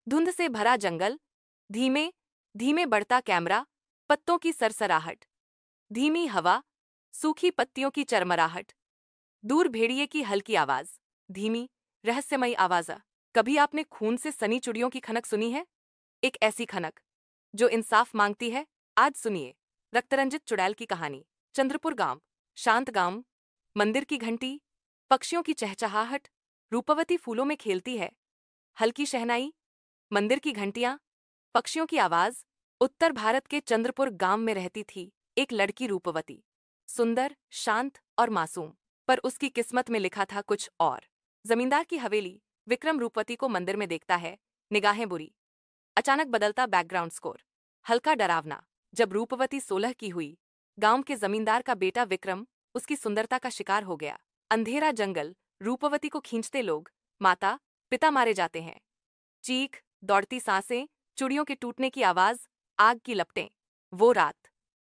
धुंध से भरा जंगल, धीमे धीमे बढ़ता कैमरा, पत्तों की सरसराहट, धीमी हवा, सूखी पत्तियों की चरमराहट, दूर भेड़िए की हल्की आवाज, धीमी रहस्यमयी आवाज। कभी आपने खून से सनी चिड़ियों की खनक सुनी है? एक ऐसी खनक जो इंसाफ मांगती है। आज सुनिए रक्तरंजित चुड़ैल की कहानी। चंद्रपुर गांव, शांत गांव, मंदिर की घंटी, पक्षियों की चहचहाहट, रूपवती फूलों में खेलती है, हल्की शहनाई, मंदिर की घंटियां, पक्षियों की आवाज। उत्तर भारत के चंद्रपुर गांव में रहती थी एक लड़की रूपवती, सुंदर, शांत और मासूम। पर उसकी किस्मत में लिखा था कुछ और। जमींदार की हवेली। विक्रम रूपवती को मंदिर में देखता है, निगाहें बुरी। अचानक बदलता बैकग्राउंड स्कोर, हल्का डरावना। जब रूपवती 16 की हुई, गांव के जमींदार का बेटा विक्रम उसकी सुंदरता का शिकार हो गया। अंधेरा जंगल, रूपवती को खींचते लोग, माता पिता मारे जाते हैं। चीख, दौड़ती सांसें, चुड़ियों के टूटने की आवाज, आग की लपटें। वो रात,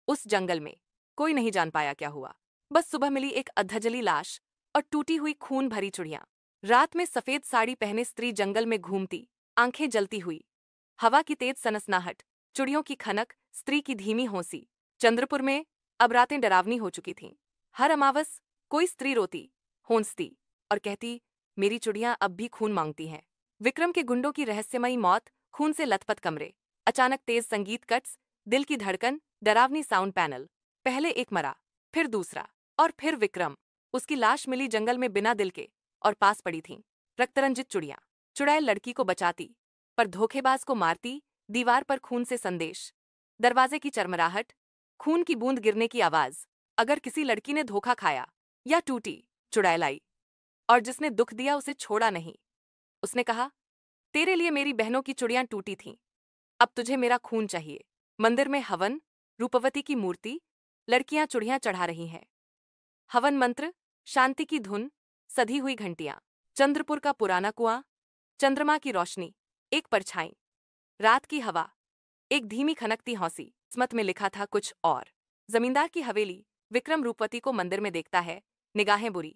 उस जंगल में कोई नहीं जान पाया क्या हुआ। बस सुबह मिली एक अधजली लाश और टूटी हुई खून भरी चुड़ियां। रात में सफेद साड़ी पहने स्त्री जंगल में घूमती, आंखें जलती हुई। हवा की तेज सनसनाहट, चिड़ियों की खनक, स्त्री की धीमी हौंसी। चंद्रपुर में अब रातें डरावनी हो चुकी थीं। हर अमावस कोई स्त्री रोती, होंसती और कहती, मेरी चिड़ियां अब भी खून मांगती हैं। विक्रम के गुंडों की रहस्यमयी मौत, खून से लथपथ कमरे, अचानक तेज संगीत कट्स, दिल की धड़कन, डरावनी साउंड पैनल। पहले एक मरा, फिर दूसरा, और फिर विक्रम। उसकी लाश मिली जंगल में बिना दिल के, और पास पड़ी थीं रक्तरंजित चुड़ियां। चुड़ैल लड़की को बचाती, पर धोखेबाज को मारती। दीवार पर खून से संदेश, दरवाजे की चरमराहट, खून की बूंद गिरने की आवाज। अगर किसी लड़की ने धोखा खाया या टूटी, चुड़ैल आई, और जिसने दुख दिया उसे छोड़ा नहीं। उसने कहा, तेरे लिए मेरी बहनों की चुड़ियां टूटी थीं, अब तुझे मेरा खून चाहिए। मंदिर में हवन, रूपवती की मूर्ति, लड़कियां चुड़ियां चढ़ा रही हैं। हवन मंत्र, शांति की धुन, सधी हुई घंटियां। चंद्रपुर का पुराना कुआं, चंद्रमा की रोशनी, एक परछाई, रात की हवा, एक धीमी खनकती हौंसी। किस्मत में लिखा था कुछ और। जमींदार की हवेली। विक्रम रूपवती को मंदिर में देखता है, निगाहें बुरी।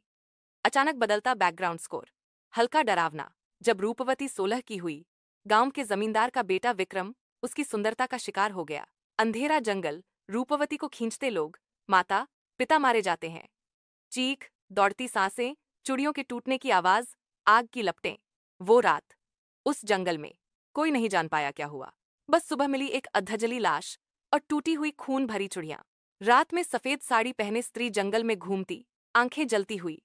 अचानक बदलता बैकग्राउंड स्कोर, हल्का डरावना। जब रूपवती 16 की हुई, गांव के जमींदार का बेटा विक्रम उसकी सुंदरता का शिकार हो गया। अंधेरा जंगल, रूपवती को खींचते लोग, माता पिता मारे जाते हैं। चीख, दौड़ती सांसें, चुड़ियों के टूटने की आवाज, आग की लपटें। वो रात, उस जंगल में कोई नहीं जान पाया क्या हुआ। बस सुबह मिली एक अधजली लाश और टूटी हुई खून भरी चुड़ियां। रात में सफेद साड़ी पहने स्त्री जंगल में घूमती, आंखें जलती हुई।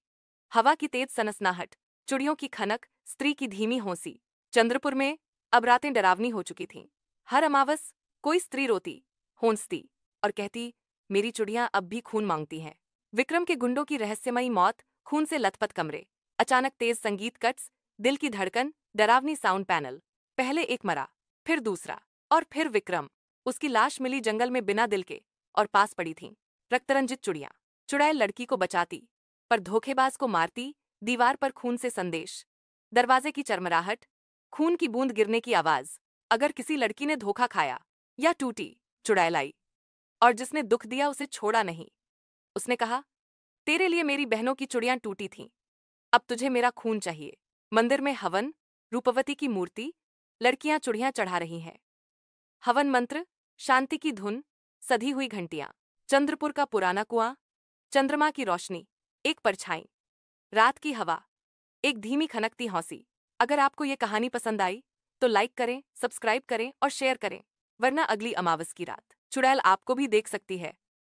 हवा की तेज सनसनाहट, चिड़ियों की खनक, स्त्री की धीमी हौंसी। चंद्रपुर में अब रातें डरावनी हो चुकी थीं। हर अमावस कोई स्त्री रोती, होंसती और कहती, मेरी चिड़ियां अब भी खून मांगती हैं। विक्रम के गुंडों की रहस्यमयी मौत, खून से लथपथ कमरे, अचानक तेज संगीत कट्स, दिल की धड़कन, डरावनी साउंड पैनल। पहले एक मरा, फिर दूसरा, और फिर विक्रम। उसकी लाश मिली जंगल में बिना दिल के, और पास पड़ी थीं रक्तरंजित चुड़ियां। चुड़ैल लड़की को बचाती, पर धोखेबाज को मारती। दीवार पर खून से संदेश, दरवाजे की चरमराहट, खून की बूंद गिरने की आवाज। अगर किसी लड़की ने धोखा खाया या टूटी, चुड़ैल आई, और जिसने दुख दिया उसे छोड़ा नहीं। उसने कहा, तेरे लिए मेरी बहनों की चुड़ियां टूटी थीं, अब तुझे मेरा खून चाहिए। मंदिर में हवन, रूपवती की मूर्ति, लड़कियां चुड़ियां चढ़ा रही हैं। हवन मंत्र, शांति की धुन, सधी हुई घंटियां। चंद्रपुर का पुराना कुआं, चंद्रमा की रोशनी, एक परछाई, रात की हवा, एक धीमी खनकती हौंसी। अगर आपको ये कहानी पसंद आई तो लाइक करें, सब्सक्राइब करें और शेयर करें, वरना अगली अमावस की रात चुड़ैल आपको भी देख सकती है।